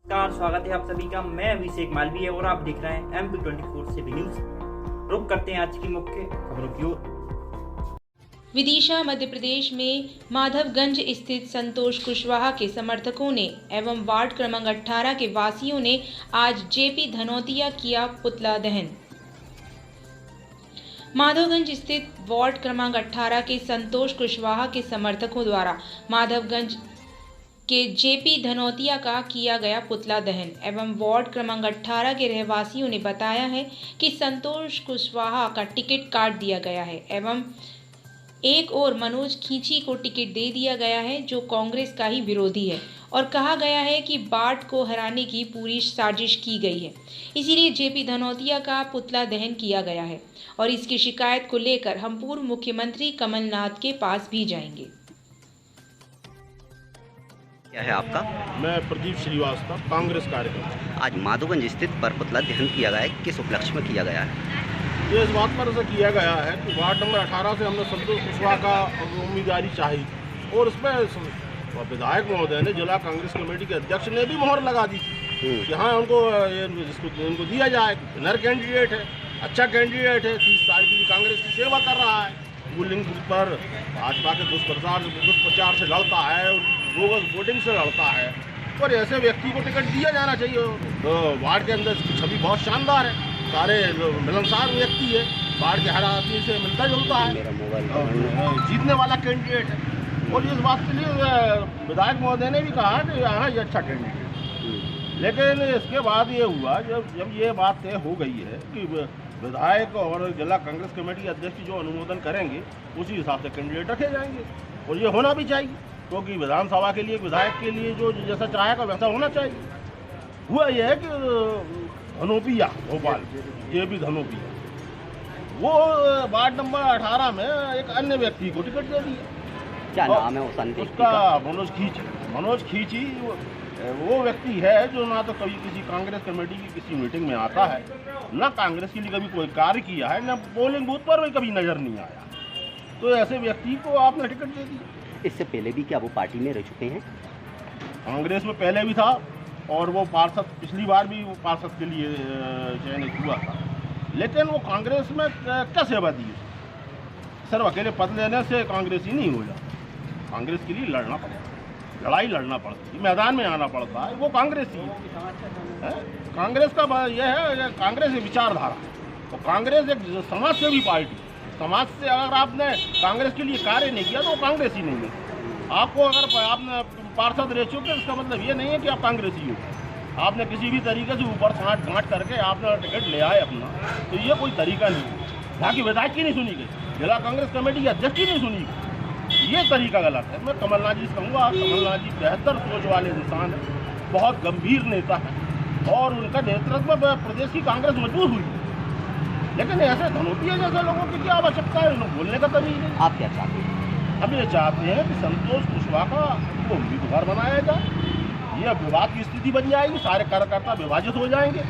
नमस्कार, स्वागत है आप सभी का। मैं अभिषेक मालवीय और आप देख रहे हैं MP24 से न्यूज। रुक करते हैं आज की मुख्य खबरों की ओर। विदिशा मध्य प्रदेश में माधवगंज स्थित संतोष कुशवाहा के समर्थकों ने एवं वार्ड क्रमांक 18 के वासियों ने आज जेपी धनौतिया किया पुतला दहन। माधवगंज स्थित वार्ड क्रमांक 18 के संतोष कुशवाहा के समर्थकों द्वारा माधवगंज के जेपी धनौतिया का किया गया पुतला दहन एवं वार्ड क्रमांक 18 के रहवासियों ने बताया है कि संतोष कुशवाहा का टिकट काट दिया गया है एवं एक और मनोज खींची को टिकट दे दिया गया है जो कांग्रेस का ही विरोधी है और कहा गया है कि बाट को हराने की पूरी साजिश की गई है, इसीलिए जेपी धनौतिया का पुतला दहन किया गया है और इसकी शिकायत को लेकर हम पूर्व मुख्यमंत्री कमलनाथ के पास भी जाएंगे। क्या है आपका? मैं प्रदीप श्रीवास्तव, कांग्रेस कार्यकर्ता। आज माधवगंज स्थित पर पुतला दहन किया गया है, किस उपलक्ष्य में किया गया है? ये इस बात पर ऐसा किया गया है कि वार्ड नंबर 18 से हमने संतोष कुशवाहा का उम्मीदवारी चाही और उसमें विधायक महोदय ने जिला कांग्रेस कमेटी के अध्यक्ष ने भी मोहर लगा दी कि हाँ उनको दिया जाए। नर कैंडिडेट है, अच्छा कैंडिडेट है, 30 साल की कांग्रेस की सेवा कर रहा है, पोलिंग बूथ पर भाजपा के दुष्प्रचार से लड़ता है, बोगस वोटिंग से लड़ता है और ऐसे व्यक्ति को टिकट दिया जाना चाहिए। तो वार्ड के अंदर इसकी छवि बहुत शानदार है, सारे मिलनसार व्यक्ति है, वार्ड के हर आदमी से मिलता जुलता है, जीतने वाला कैंडिडेट है और इस बात के लिए विधायक महोदय ने भी कहा कि हाँ ये अच्छा कैंडिडेट है। लेकिन इसके बाद ये हुआ जब ये बात तय हो गई है कि विधायक और जिला कांग्रेस कमेटी के अध्यक्ष जो अनुमोदन करेंगे उसी हिसाब से कैंडिडेट रखे जाएंगे और ये होना भी चाहिए, क्योंकि विधानसभा के लिए विधायक के लिए जो जैसा चाहेगा वैसा होना चाहिए। हुआ यह है कि धनौतिया भोपाल जेपी धनौतिया वो वार्ड नंबर 18 में एक अन्य व्यक्ति को टिकट दे दिया। क्या नाम है उसका? मनोज खींची वो व्यक्ति है जो ना तो कभी किसी कांग्रेस कमेटी की किसी मीटिंग में आता है, ना कांग्रेस के लिए कभी कोई कार्य किया है, ना पोलिंग बूथ पर भी कभी नजर नहीं आया, तो ऐसे व्यक्ति को आपने टिकट दे दिया। इससे पहले भी क्या वो पार्टी में रह चुके हैं? कांग्रेस में पहले भी था और वो पार्षद, पिछली बार भी वो पार्षद के लिए चयनित हुआ था, लेकिन वो कांग्रेस में क्या सेवा दी? सिर्फ अकेले पद लेने से कांग्रेस ही नहीं हो जाता, कांग्रेस के लिए लड़ना पड़ता है, लड़ाई लड़ना पड़ती है, मैदान में आना पड़ता है, वो कांग्रेस ही है। कांग्रेस का यह है, कांग्रेस एक विचारधारा और कांग्रेस एक समाज सेवी पार्टी। समाज से अगर आपने कांग्रेस के लिए कार्य नहीं किया तो वो कांग्रेस ही नहीं है। आपको अगर आपने पार्षद रह चुके इसका मतलब ये नहीं है कि आप कांग्रेसी हो। आपने किसी भी तरीके से ऊपर गांठ करके आपने टिकट ले आए अपना, तो ये कोई तरीका नहीं है। बाकी विधायक की नहीं सुनी गई, जिला कांग्रेस कमेटी के अध्यक्ष की नहीं सुनी गई, ये तरीका गलत है। मैं कमलनाथ जी से कहूँगा, कमलनाथ जी बेहतर सोच वाले इंसान है, बहुत गंभीर नेता है और उनका नेतृत्व में प्रदेश की कांग्रेस मजबूत हुई, लेकिन ऐसे धनौतिया जैसे लोगों की क्या आवश्यकता है? उन्हें बोलने का तभी नहीं। आप क्या चाहते हैं? हम ये चाहते हैं कि संतोष कुशवाहा को उम्मीदवार बनाया जाए, यह विवाद की स्थिति बन जाएगी, सारे कार्यकर्ता विभाजित हो जाएंगे,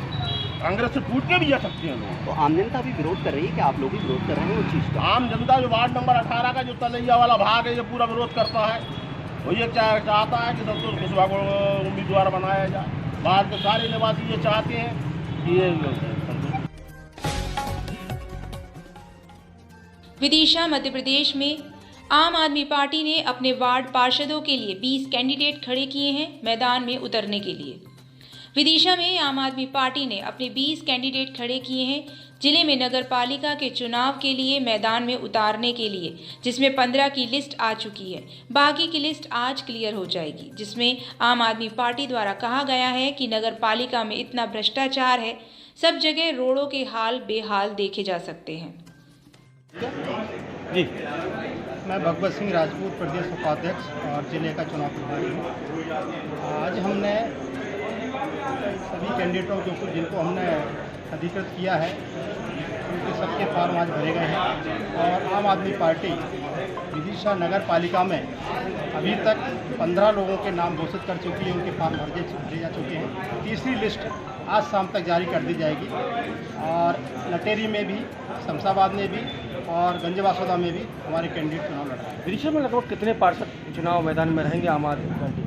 कांग्रेस से टूट के भी जा सकते हैं लोग। तो आम जनता भी विरोध कर रही है कि आप लोग भी विरोध कर रहे हैं उस चीज़ का? आम जनता जो वार्ड नंबर 18 का जो तलैया वाला भाग है ये पूरा विरोध करता है, वो ये चाहता है कि संतोष कुशवाहा को उम्मीदवार बनाया जाए। बाद के सारे निवासी ये चाहते हैं कि ये विदिशा मध्य प्रदेश में आम आदमी पार्टी ने अपने वार्ड पार्षदों के लिए 20 कैंडिडेट खड़े किए हैं मैदान में उतरने के लिए। विदिशा में आम आदमी पार्टी ने अपने 20 कैंडिडेट खड़े किए हैं जिले में नगर पालिका के चुनाव के लिए मैदान में उतारने के लिए, जिसमें 15 की लिस्ट आ चुकी है। बाकी की लिस्ट आज क्लियर हो जाएगी, जिसमें आम आदमी पार्टी द्वारा कहा गया है कि नगर पालिका में इतना भ्रष्टाचार है, सब जगह रोडों के हाल बेहाल देखे जा सकते हैं। जी, मैं भगवत सिंह राजपूत, प्रदेश उपाध्यक्ष और जिले का चुनाव प्रभारी हूँ। आज हमने सभी कैंडिडेटों के जिनको हमने अधिकृत किया है उनके सबके फॉर्म आज भरे गए हैं और आम आदमी पार्टी विदिशा नगर पालिका में अभी तक 15 लोगों के नाम घोषित कर चुकी है, उनके फॉर्म भरे जा चुके हैं। तीसरी लिस्ट आज शाम तक जारी कर दी जाएगी और लटेरी में भी, शमशाबाद में भी और गंजवासोदा में भी हमारे कैंडिडेट चुनाव लड़ रहे हैं। विदिशा में लगभग कितने पार्षद चुनाव मैदान में रहेंगे आम आदमी पार्टी?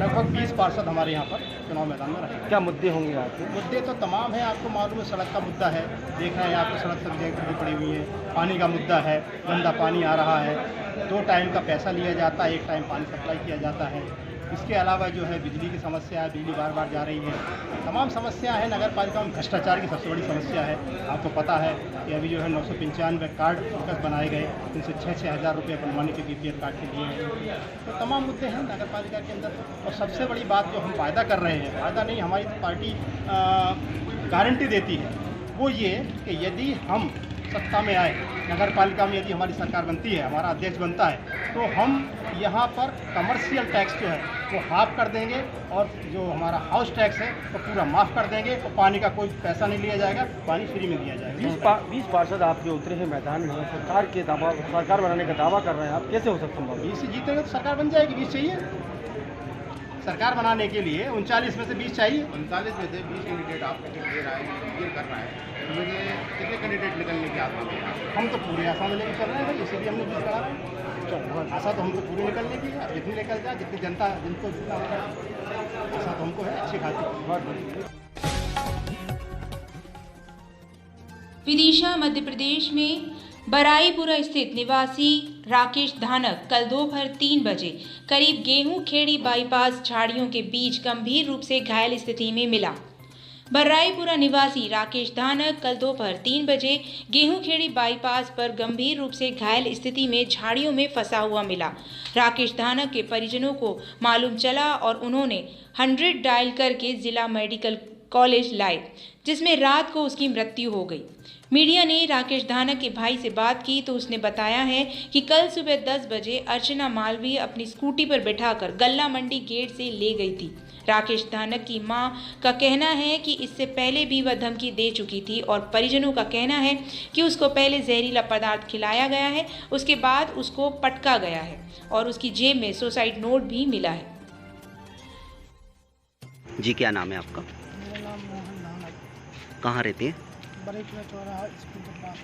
लगभग 20 पार्षद हमारे यहाँ पर चुनाव मैदान में रहे। क्या मुद्दे होंगे आपके? मुद्दे तो तमाम हैं, आपको मालूम है सड़क का मुद्दा है, देख रहे हैं आपको सड़क सब जगह पड़ी हुई है, पानी का मुद्दा है, गंदा पानी आ रहा है, 2 टाइम का पैसा लिया जाता है, 1 टाइम पानी सप्लाई किया जाता है। इसके अलावा जो है बिजली की समस्या है, बिजली बार बार जा रही है, तमाम समस्या है। नगर पालिका में भ्रष्टाचार की सबसे बड़ी समस्या है। आपको पता है कि अभी जो है 995 कार्ड फोकस बनाए गए, इनसे 6-6 हज़ार रुपये बनवाने के BPL कार्ड के लिए हैं। तो तमाम मुद्दे हैं नगर पालिका के अंदर। और सबसे बड़ी बात जो हम वायदा कर रहे हैं, वायदा नहीं, हमारी पार्टी गारंटी देती है, वो ये कि यदि हम सत्ता में आए, नगर पालिका में यदि हमारी सरकार बनती है, हमारा अध्यक्ष बनता है, तो हम यहाँ पर कमर्शियल टैक्स जो है वो हाफ कर देंगे और जो हमारा हाउस टैक्स है वो पूरा माफ़ कर देंगे। और पानी का कोई पैसा नहीं लिया जाएगा, पानी फ्री में दिया जाएगा। 20 पार्षद आपके उतरे हैं मैदान में, सरकार बनाने का दावा कर रहे हैं, आप कैसे हो सकते हैं? 20 से जीतेंगे तो सरकार बन जाएगी। 20 चाहिए सरकार बनाने के लिए, 39 में से 20 चाहिए। 39 में से 20 कैंडिडेट आप टिकट दे रहा है, ये कर रहा है, तो मुझे कितने कैंडिडेट निकलने की आशा है? हम तो पूरे आशा में लेकर चल रहे हैं, इसीलिए हमने 20 करा रहे हैं। आशा तो हमको पूरी निकलने की है, जितनी निकल जाए, जितनी जनता जिनको जितना होगा आशा तो हमको है अच्छी खासी। विदिशा मध्य प्रदेश में बराईपुरा स्थित निवासी राकेश धानक कल दोपहर 3 बजे करीब गेहूं खेड़ी बाईपास झाड़ियों के बीच गंभीर रूप से घायल स्थिति में मिला। बर्राईपुरा निवासी राकेश धानक कल दोपहर 3 बजे गेहूंखेड़ी बाईपास पर गंभीर रूप से घायल स्थिति में झाड़ियों में फंसा हुआ मिला। राकेश धानक के परिजनों को मालूम चला और उन्होंने 100 डायल करके जिला मेडिकल कॉलेज लाए, जिसमें रात को उसकी मृत्यु हो गई। मीडिया ने राकेश धानक के भाई से बात की तो उसने बताया है कि कल सुबह 10 बजे अर्चना मालवीय अपनी स्कूटी पर बिठाकर गल्ला मंडी गेट से ले गई थी। राकेश धानक की मां का कहना है कि इससे पहले भी वह धमकी दे चुकी थी और परिजनों का कहना है कि उसको पहले जहरीला पदार्थ खिलाया गया है, उसके बाद उसको पटका गया है और उसकी जेब में सुसाइड नोट भी मिला है। जी क्या नाम है आपका? मेरा नाम मोहन धानक। कहाँ रहते हैं? बरेपुरा चौराहा स्कूल के पास।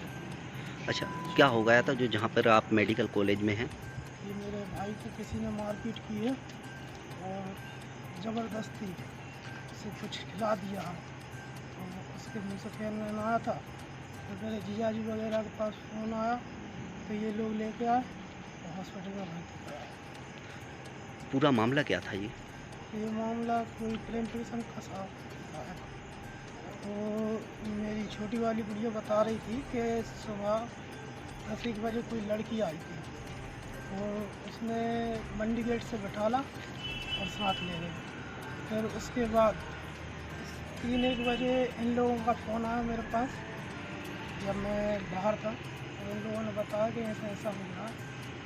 अच्छा, क्या हो गया था जो जहाँ पर आप मेडिकल कॉलेज में हैं? ये मेरे भाई को किसी ने मारपीट की है और ज़बरदस्ती से कुछ खिला दिया है, तो उसके मुँह से फैन आया था। तो मेरे जीजाजी वगैरह के पास फ़ोन आया तो ये लोग लेके आए और हॉस्पिटल में भर्ती कराया। पूरा मामला क्या था ये मामला कोई प्रेम ट्यूशन का था। तो मेरी छोटी वाली गुड़िया बता रही थी कि सुबह 10 बजे कोई लड़की आई थी और उसने मंडी गेट से बैठाला और साथ ले गए। फिर उसके बाद 3-1 बजे इन लोगों का फ़ोन आया मेरे पास जब मैं बाहर था, तो इन लोगों ने बताया कि ऐसा ऐसा हो गया,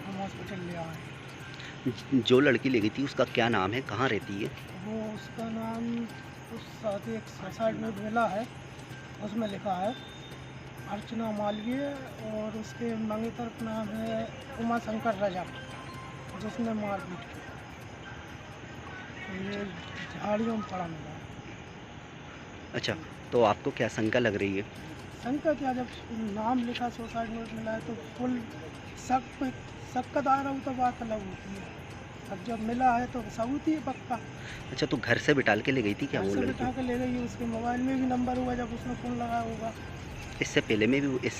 हम हॉस्पिटल ले आए। जो लड़की ले गई थी उसका क्या नाम है, कहाँ रहती है? वो उसका नाम उस साथ एक सुसाइड नोट मिला है, उसमें लिखा है अर्चना मालवीय और उसके मंगेतर का नाम है उमा शंकर रजक, जिसने मारपीट की। तो ये झाड़ियों में पड़ा मिला है। अच्छा, तो आपको क्या शंका लग रही है? शंका क्या, जब नाम लिखा सुसाइड नोट मिला है तो फुल शक का दायरा तो बात अलग होती है। अब जब मिला है तो सबूत ही है पक्का। अच्छा, तो घर से बिठाल के ले गई थी क्या वो लड़की? बिठा के ले गई, उसके मोबाइल में भी नंबर होगा जब उसने फ़ोन लगाया होगा। इससे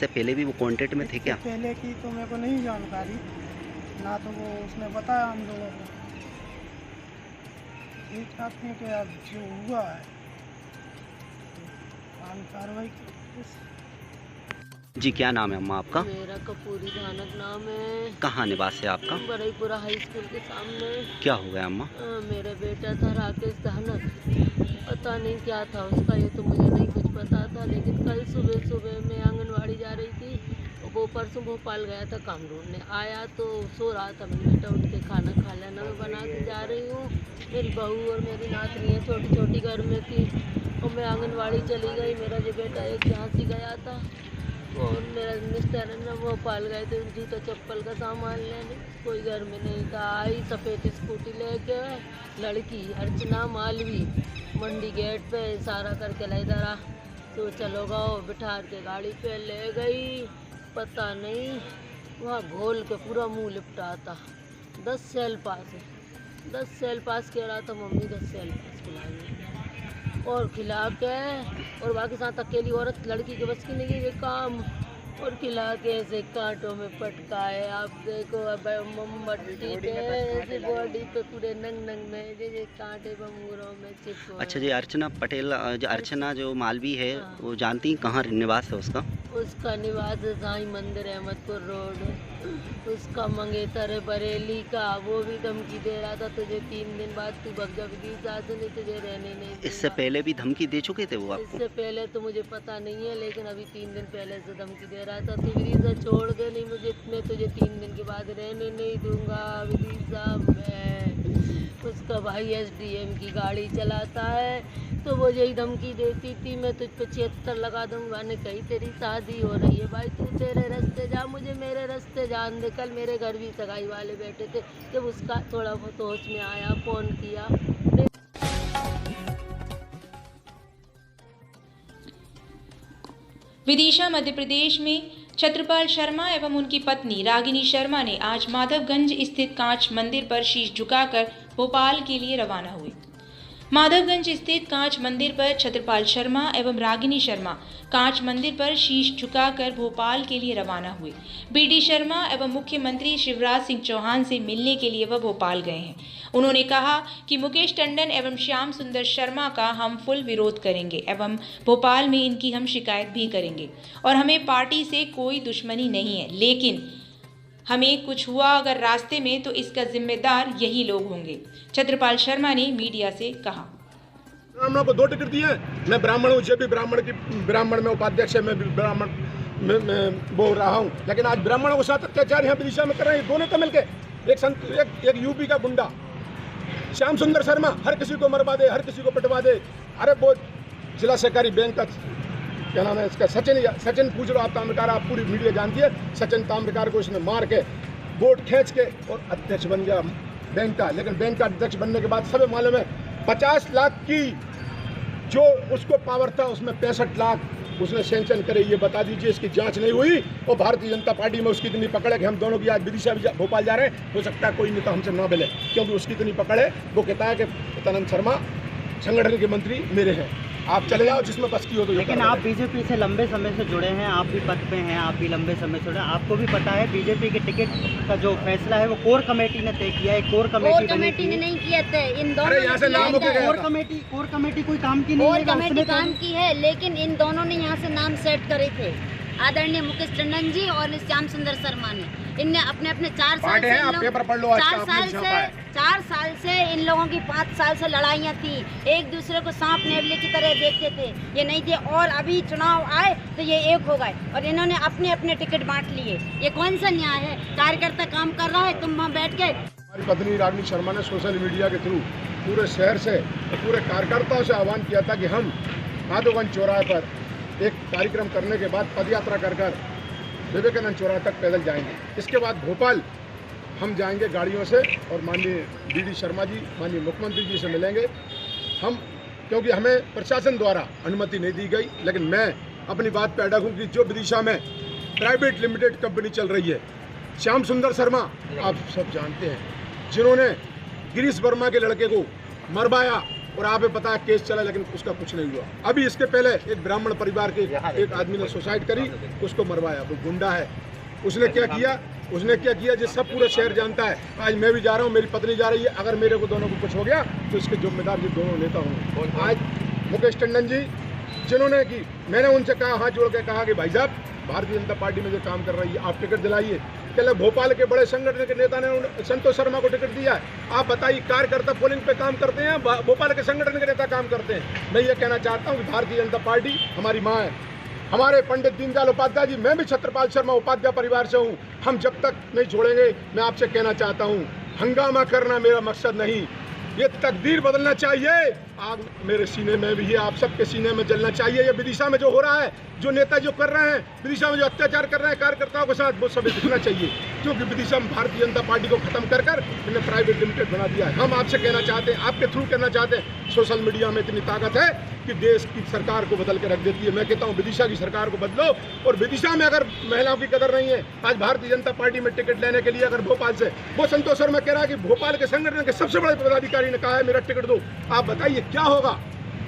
पहले भी वो कांटेक्ट में थे क्या? पहले की तो मेरे को नहीं जानकारी, ना तो वो उसने बताया हम लोगों को। ये चाहते हैं कि अब जो हुआ है कार्रवाई। जी क्या नाम है अम्मा आपका? मेरा कपूरी धानक नाम है। कहाँ निवास है आपका? बराईपुरा हाई स्कूल के सामने। क्या हो गया अम्मा? मेरा बेटा था राकेश धानक, पता नहीं क्या था उसका, ये तो मुझे नहीं कुछ पता था, लेकिन कल सुबह मैं आंगनवाड़ी जा रही थी, वो परसों भोपाल गया था काम ढूंढने, आया तो सो रहा था। मैंने बेटा उठ के खाना खा लेना, मैं बना के जा रही हूँ। मेरी बहू और मेरी नातनी है छोटी छोटी घर में थी, और मैं आंगनवाड़ी चली गई। मेरा जो बेटा एक झांसी गया था और मेरा मिस्टर है ना भोपाल गए थे जूता चप्पल का सामान लेने, कोई घर में नहीं था। आई सफ़ेद स्कूटी लेके लड़की अर्चना मालवी मंडी गेट पे इशारा करके ले इधर आ, तो चलो गाओ, बिठा के गाड़ी पे ले गई। पता नहीं वहाँ घोल के पूरा मुंह लिपटा था, 10 सेल पास है, 10 सेल पास कह रहा था मम्मी, 10 सेल पास खिलाएंगे और खिला के, और बाकी साथ अकेली औरत लड़की के बस की नहीं है ये काम, और खिला के ऐसे कांटों में पटकाए। आप देखो अब मोमबत्ती पे ऐसे बॉडी पे पूरे नंग नंग में जैसे कांटे बंगूरों में चिपको। अच्छा जी, अर्चना पटेल जो अर्चना जो मालवी है वो जानती कहाँ निवास है उसका? उसका निवास है साईं मंदिर अहमदपुर रोड, उसका मंगेतर है बरेली का। वो भी धमकी दे रहा था तुझे 3 दिन बाद तू भग जा विदिशा से, नहीं तुझे रहने नहीं दूंगा। इससे पहले भी धमकी दे चुके थे वो आपको? इससे पहले तो मुझे पता नहीं है, लेकिन अभी 3 दिन पहले से धमकी दे रहा था, तू विदिशा छोड़ दे, नहीं मुझे, मैं तुझे 3 दिन के बाद रहने नहीं दूंगा विदिशा में। उसका भाई SDM की गाड़ी चलाता है, तो वो यही धमकी देती थी मैं तुझ पे 76 लगा दूंगा। ने कही तेरी शादी हो रही है भाई, तू तेरे रास्ते जा, मुझे मेरे रास्ते जान दे। कल मेरे घर भी सगाई वाले बैठे थे, जब उसका थोड़ा बहुत होश में आया फ़ोन किया। विदिशा मध्य प्रदेश में छत्रपाल शर्मा एवं उनकी पत्नी रागिनी शर्मा ने आज माधवगंज स्थित कांच मंदिर पर शीश झुकाकर भोपाल के लिए रवाना हुए। माधवगंज स्थित कांच मंदिर पर छत्रपाल शर्मा एवं रागिनी शर्मा कांच मंदिर पर शीश झुकाकर भोपाल के लिए रवाना हुए। BD शर्मा एवं मुख्यमंत्री शिवराज सिंह चौहान से मिलने के लिए वह भोपाल गए हैं। उन्होंने कहा कि मुकेश टंडन एवं श्याम सुंदर शर्मा का हम फुल विरोध करेंगे एवं भोपाल में इनकी हम शिकायत भी करेंगे और हमें पार्टी से कोई दुश्मनी नहीं है, लेकिन हमें कुछ हुआ अगर रास्ते में तो इसका जिम्मेदार यही लोग होंगे, छत्रपाल शर्मा ने मीडिया से कहा। ब्राह्मणों को 2 टिकट दिए, मैं ब्राह्मण हूँ, भी ब्राह्मण में उपाध्यक्ष है, मैं भी ब्राह्मण में बोल रहा हूँ, लेकिन आज ब्राह्मणों के साथ अत्याचार यहाँ विदिशा में कर रहे हैं दोनों तो मिलके। एक यूपी का गुंडा श्याम सुंदर शर्मा हर किसी को मरवा दे, हर किसी को पिटवा दे। अरे वो जिला सहकारी बैंक का क्या नाम है इसका, सचिन पूछ लो आप, ताम्रकार, आप पूरी मीडिया जानती है, सचिन ताम्रकार को इसने मार के वोट खींच के और अध्यक्ष बन गया बैंक का। लेकिन बैंक का अध्यक्ष बनने के बाद सब मालूम है 50 लाख की जो उसको पावर था उसमें 65 लाख उसने सैंक्शन करे। ये बता दीजिए, इसकी जांच नहीं हुई और भारतीय जनता पार्टी में उसकी इतनी पकड़ है कि हम दोनों की आज विदिशा भोपाल जा रहे हैं। हो सकता है कोई नेता हमसे ना मिले, क्योंकि उसकी इतनी पकड़ है। वो कहता है कि सत्यानंद शर्मा संगठन के मंत्री मेरे हैं, आप चले जाओ जिसमें बस की हो तो। लेकिन आप बीजेपी से लंबे समय से जुड़े हैं, आप भी पद पे हैं, आप भी लंबे समय से जुड़े हैं, आपको भी पता है बीजेपी के टिकट का जो फैसला है वो कोर कमेटी ने तय किया है। कोर कमेटी ने नहीं किया था, इन दोनों कोर कमेटी कोई काम की नहीं है, कोर कमेटी काम की है, लेकिन इन दोनों ने यहाँ से नाम सेट करे थे, आदरणीय मुकेश टंडन जी और श्याम सुंदर शर्मा ने। इनने अपने 4 साल से इन लोगों की 5 साल से लड़ाइयाँ थी, एक दूसरे को सांप नेवले की तरह देखते थे, ये नहीं थे। और अभी चुनाव आए तो ये एक हो गए और इन्होंने अपने टिकट बांट लिए। ये कौन सा न्याय है? कार्यकर्ता काम कर रहा है, तुम वहाँ बैठ के। हमारी पत्नी रागिनी शर्मा ने सोशल मीडिया के थ्रू पूरे शहर से, पूरे कार्यकर्ताओं से आह्वान किया था कि हम माधवगंज चौराहे पर एक कार्यक्रम करने के बाद पदयात्रा कर विवेकानंद चौराहे तक पैदल जाएंगे। इसके बाद भोपाल हम जाएंगे गाड़ियों से और माननीय BD शर्मा जी, माननीय मुख्यमंत्री जी से मिलेंगे हम, क्योंकि हमें प्रशासन द्वारा अनुमति नहीं दी गई। लेकिन मैं अपनी बात पर अड़ग हूँ कि जो विदिशा में प्राइवेट लिमिटेड कंपनी चल रही है, श्याम सुंदर शर्मा आप सब जानते हैं, जिन्होंने गिरीश वर्मा के लड़के को मरवाया और आप पता है केस चला, लेकिन उसका कुछ नहीं हुआ। अभी इसके पहले एक ब्राह्मण परिवार के एक आदमी ने सुसाइड करी, उसको मरवाया, वो गुंडा है। उसने क्या किया जिस सब पूरा शहर जानता है। आज मैं भी जा रहा हूँ, मेरी पत्नी जा रही है, अगर मेरे को दोनों को कुछ हो गया तो इसके जिम्मेदार ये दोनों नेता होंगे। आज मुकेश टंडन जी जिन्होंने की, मैंने उनसे कहा, हाथ जोड़ के कहा कि भाई साहब भारतीय जनता पार्टी में जो काम कर रही है आप टिकट दिलाइए। कल भोपाल के बड़े संगठन के नेता ने संतोष शर्मा को टिकट दिया है। आप बताइए, कार्यकर्ता पोलिंग पे काम करते हैं, भोपाल के संगठन के नेता काम करते हैं। मैं ये कहना चाहता हूँ कि भारतीय जनता पार्टी हमारी माँ है। हमारे पंडित दीनदयाल उपाध्याय जी, मैं भी छत्रपाल शर्मा उपाध्याय परिवार से हूँ, हम जब तक नहीं छोड़ेंगे। मैं आपसे कहना चाहता हूँ, हंगामा करना मेरा मकसद नहीं, ये तकदीर बदलना चाहिए। आग मेरे सीने में भी है, आप सबके सीने में जलना चाहिए। ये विदिशा में जो हो रहा है, जो नेता जो कर रहे हैं, विदिशा में जो अत्याचार कर रहे हैं कार्यकर्ताओं के साथ, वो सब दिखना चाहिए। क्योंकि विदिशा में भारतीय जनता पार्टी को खत्म कर कर इन्हें प्राइवेट लिमिटेड बना दिया है। हम आपसे कहना चाहते हैं, आपके थ्रू कहना चाहते हैं, सोशल मीडिया में इतनी ताकत है कि देश की सरकार को बदल के रख देती है। मैं कहता हूँ विदिशा की सरकार को बदलो, और विदिशा में अगर महिलाओं की कदर नहीं है, आज भारतीय जनता पार्टी में टिकट लेने के लिए अगर भोपाल से, वो संतोष शर्मा कह रहा है कि भोपाल के संगठन के सबसे बड़े पदाधिकारी ने कहा है मेरा टिकट दो। आप बताइए क्या होगा?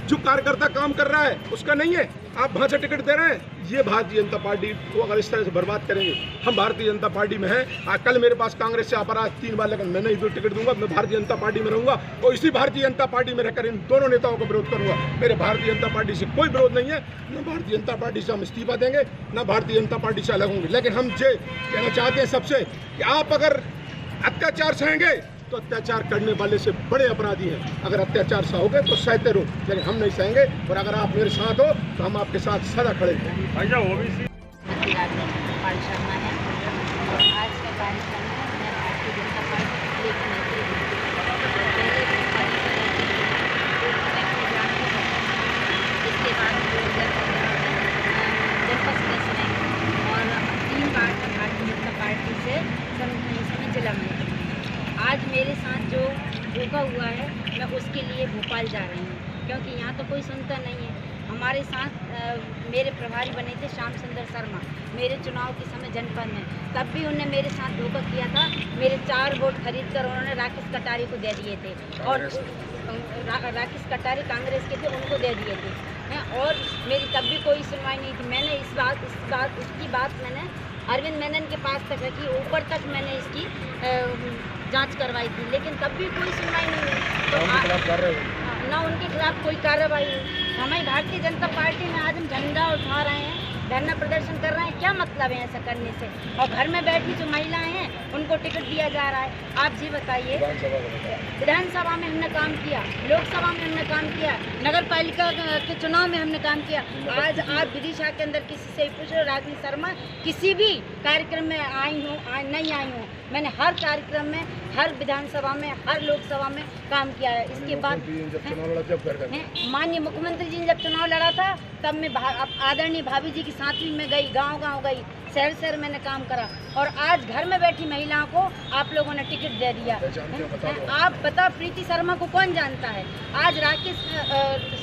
जो कार्यकर्ता काम कर रहा है उसका नहीं है, आप वहाँ से टिकट दे रहे हैं। ये भारतीय जनता पार्टी को अगर इस तरह से बर्बाद करेंगे, हम भारतीय जनता पार्टी में हैं। कल मेरे पास कांग्रेस से अपराध 3 बार, लेकिन मैं नहीं दो टिकट दूंगा। मैं भारतीय जनता पार्टी में रहूंगा और इसी भारतीय जनता पार्टी में रहकर इन दोनों नेताओं को विरोध करूंगा। मेरे भारतीय जनता पार्टी से कोई विरोध नहीं है, न भारतीय जनता पार्टी से हम इस्तीफा देंगे, न भारतीय जनता पार्टी से अलग होंगे। लेकिन हम ये कहना चाहते हैं सबसे कि आप अगर अत्याचार सहेंगे तो अत्याचार करने वाले से बड़े अपराधी हैं। अगर अत्याचार सहोगे तो सहते रहो, लेकिन हम नहीं सहेंगे। और अगर आप मेरे साथ हो तो हम आपके साथ सदा खड़े हैं। पाल शर्मा है और आज का कार्यक्रम है मैं भारतीय जनता पार्टी एक इसके बाद जनपद सदस्य रहे और 3 बार मैं भारतीय जनता पार्टी से समय जिला में। आज मेरे साथ जो धोखा हुआ है मैं उसके लिए भोपाल जा रही हूँ, क्योंकि यहाँ तो कोई सुनता नहीं है। हमारे साथ मेरे प्रभारी बने थे श्याम सुंदर शर्मा मेरे चुनाव के समय जनपद में, तब भी उन्होंने मेरे साथ धोखा किया था। मेरे 4 वोट खरीद कर उन्होंने राकेश कटारी को दे दिए थे, और राकेश कटारी कांग्रेस के थे, उनको दे दिए थे। और मेरी तब भी कोई सुनवाई नहीं थी। मैंने उसकी बात मैंने अरविंद मेनन के पास तक रखी, ऊपर तक मैंने इसकी जांच करवाई थी, लेकिन तब भी कोई सुनवाई नहीं हुई। तो ना उनके खिलाफ कोई कार्रवाई हुई। हमारी भारतीय जनता पार्टी में आज हम झंडा उठा रहे हैं, धरना प्रदर्शन कर रहे हैं, क्या मतलब है ऐसा करने से? और घर में बैठी जो महिलाएं हैं उनको टिकट दिया जा रहा है। आप जी बताइए, विधानसभा में हमने काम किया, लोकसभा में हमने काम किया, नगर पालिका के चुनाव में हमने काम किया। आज आप विदिशा के अंदर किसी से पूछो, रागिनी शर्मा किसी भी कार्यक्रम में आई हूँ नहीं आई हूँ, मैंने हर कार्यक्रम में, हर विधानसभा में, हर लोकसभा में काम किया है। इसके बाद माननीय मुख्यमंत्री जी ने जब चुनाव लड़ा था तब मैं आदरणीय भाभी जी के साथ भी मैं गई, गांव गई, शहर मैंने काम करा। और आज घर में बैठी महिलाओं को आप लोगों ने टिकट दे दिया। आप बताओ, प्रीति शर्मा को कौन जानता है? आज राकेश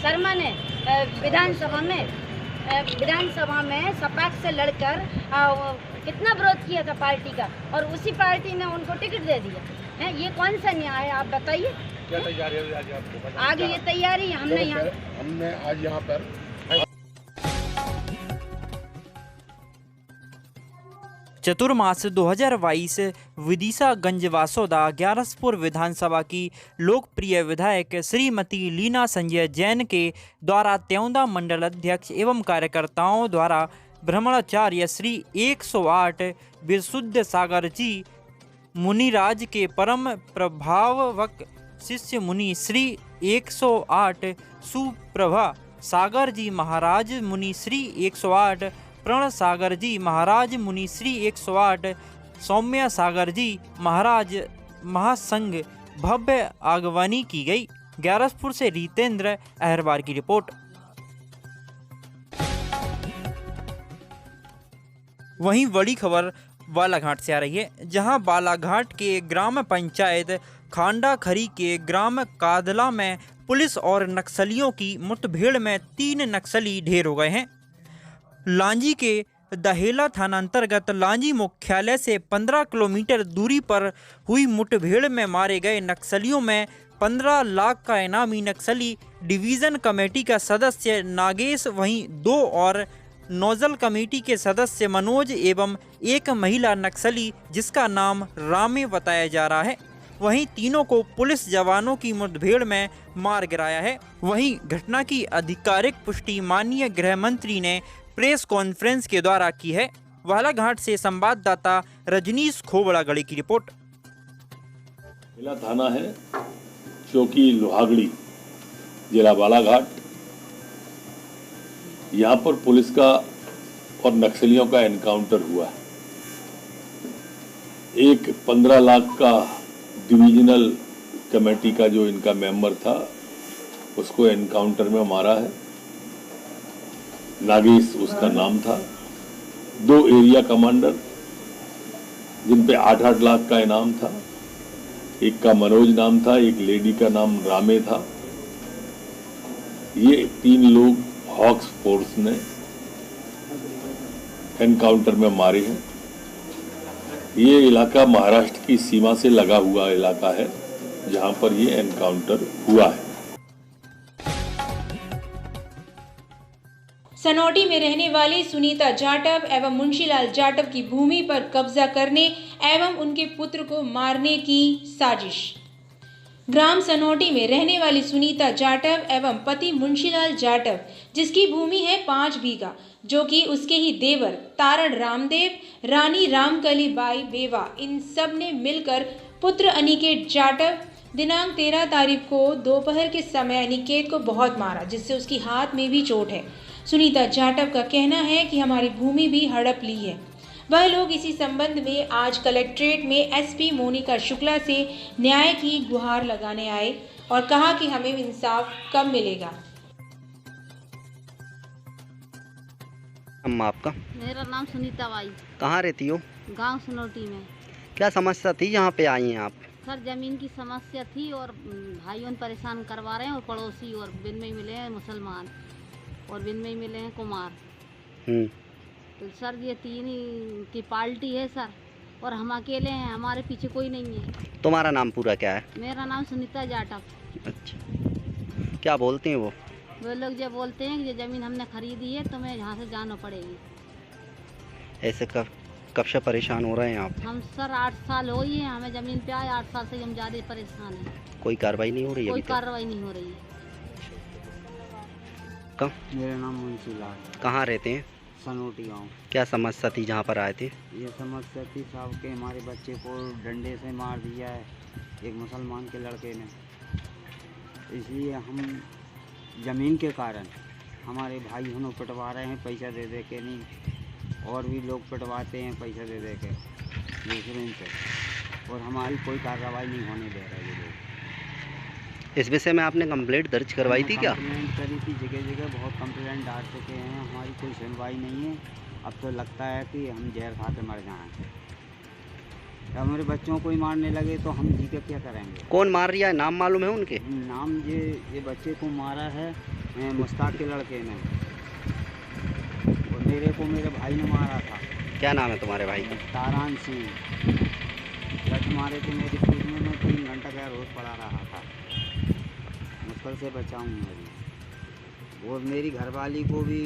शर्मा ने विधानसभा में सपाक्ष से लड़कर कितना विरोध किया था पार्टी का, और उसी पार्टी ने उनको टिकट दे दिया है। ये कौन सा न्याय है? आप बताइए। क्या तैयारी है आज आपको? आगे ये तैयारी हमने आज यहाँ पर चतुर्मास 2022 विदिशा गंज वासोदा ग्यारसपुर विधानसभा की लोकप्रिय विधायक श्रीमती लीना संजय जैन के द्वारा त्योंदा मंडल अध्यक्ष एवं कार्यकर्ताओं द्वारा ब्रह्मचार्य श्री 108 विशुद्ध सागर जी मुनिराज के परम प्रभावक शिष्य मुनि श्री 108 सुप्रभा सागर जी महाराज मुनि श्री 108 प्रण सागर जी महाराज मुनि श्री 108 सौम्या सागर जी महाराज महासंघ भव्य आगवानी की गई। ग्यारसपुर से रितेंद्र अहरवार की रिपोर्ट। वहीं बड़ी खबर बालाघाट से आ रही है, जहां बालाघाट के ग्राम पंचायत खांडा खरी के ग्राम कादला में पुलिस और नक्सलियों की मुठभेड़ में 3 नक्सली ढेर हो गए हैं। लांजी के दहेला थाना अंतर्गत लांजी मुख्यालय से 15 किलोमीटर दूरी पर हुई मुठभेड़ में मारे गए नक्सलियों में 15 लाख का इनामी नक्सली डिवीज़न कमेटी का सदस्य नागेश, वहीं 2 और नोजल कमेटी के सदस्य मनोज एवं 1 महिला नक्सली जिसका नाम रामे बताया जा रहा है। वहीं तीनों को पुलिस जवानों की मुठभेड़ में मार गिराया है। वहीं घटना की आधिकारिक पुष्टि माननीय गृह मंत्री ने प्रेस कॉन्फ्रेंस के द्वारा की है। बालाघाट से संवाददाता रजनीश खोबड़ागढ़ी की रिपोर्ट। जिला थाना है चौकी लोहागड़ी, जिला बालाघाट। यहाँ पर पुलिस का और नक्सलियों का एनकाउंटर हुआ है। एक 15 लाख का डिविजनल कमेटी का जो इनका मेंबर था उसको एनकाउंटर में मारा है। नागेश उसका नाम था। 2 एरिया कमांडर जिन पे 8-8 लाख का इनाम था। एक का मनोज नाम था, एक लेडी का नाम रामे था। ये 3 लोग हॉक्स फोर्स ने एनकाउंटर में मारे हैं। ये इलाका महाराष्ट्र की सीमा से लगा हुआ इलाका है जहां पर ये एनकाउंटर हुआ है। सनोटी में रहने वाली सुनीता जाटव एवं मुंशीलाल जाटव की भूमि पर कब्जा करने एवं उनके पुत्र को मारने की साजिश। ग्राम सनोटी में रहने वाली सुनीता जाटव एवं पति मुंशीलाल जाटव, जिसकी भूमि है 5 बीघा, जो कि उसके ही देवर तारण रामदेव, रानी रामकली बाई बेवा, इन सब ने मिलकर पुत्र अनिकेत जाटव दिनांक 13 तारीख को दोपहर के समय अनिकेत को बहुत मारा, जिससे उसकी हाथ में भी चोट है। सुनीता जाटव का कहना है कि हमारी भूमि भी हड़प ली है। वह लोग इसी संबंध में आज कलेक्ट्रेट में एसपी मोनिका शुक्ला से न्याय की गुहार लगाने आए और कहा कि हमें इंसाफ कब मिलेगा। अम्मा आपका? मेरा नाम सुनीता बाई। कहाँ रहती हो? गांव सनोटी में। क्या समस्या थी यहाँ पे आई हैं आप? सर जमीन की समस्या थी और भाइयों परेशान करवा रहे हैं और पड़ोसी, और बिन में ही मिले हैं मुसलमान और बिन में ही मिले हैं कुमार। तो सर ये 3 की पार्टी है सर, और हम अकेले हैं, हमारे पीछे कोई नहीं है। तुम्हारा नाम पूरा क्या है? मेरा नाम सुनीता जाटव। अच्छा, क्या बोलते हैं वो लोग जो बोलते हैं कि ये ज़मीन हमने खरीदी है, तुम्हें यहाँ से जाना पड़ेगी। ऐसे कब से परेशान हो रहे हैं आप? हम सर 8 साल हो गए हमें ज़मीन पे आए, 8 साल से हम ज़्यादा परेशान हैं। कोई कार्रवाई नहीं हो रही है? कोई कार्रवाई नहीं हो रही है। कब? मेरा नाम मुंशीलाल। कहाँ रहते हैं? सनोटी गाँव। क्या समस्या थी जहाँ पर आए थे? ये समस्या थी साहब के हमारे बच्चे को डंडे से मार दिया है एक मुसलमान के लड़के ने, इसलिए हम ज़मीन के कारण हमारे भाई उन्होंने पिटवा रहे हैं, पैसा दे दे के नहीं, और भी लोग पिटवाते हैं पैसा दे दे के दूसरे से, और हमारी कोई कार्रवाई नहीं होने दे रहे ये लोग। इस विषय में आपने कंप्लेंट दर्ज करवाई थी क्या? कंप्लेंट करी थी, जगह जगह बहुत कंप्लेंट डाल चुके हैं, हमारी कोई सुनवाई नहीं है। अब तो लगता है कि हम जहर खा के मर जाएं। हमारे बच्चों को ही मारने लगे तो हम जी के क्या करेंगे? कौन मार रहा है? नाम मालूम है उनके? नाम ये बच्चे को मारा है मुश्ताक के लड़के ने, और मेरे को मेरे भाई ने मारा था। क्या नाम है तुम्हारे भाई का? तारान सिंह। जब मारे थे मेरी पीठ में, मैं 3 घंटा का रोज़ पड़ा रहा था, मुश्किल से बचाऊँ मेरी। और मेरी घरवाली को भी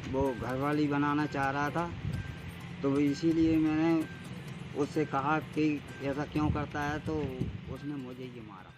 वो घरवाली बनाना चाह रहा था, तो इसीलिए मैंने उससे कहा कि ऐसा क्यों करता है, तो उसने मुझे ये मारा।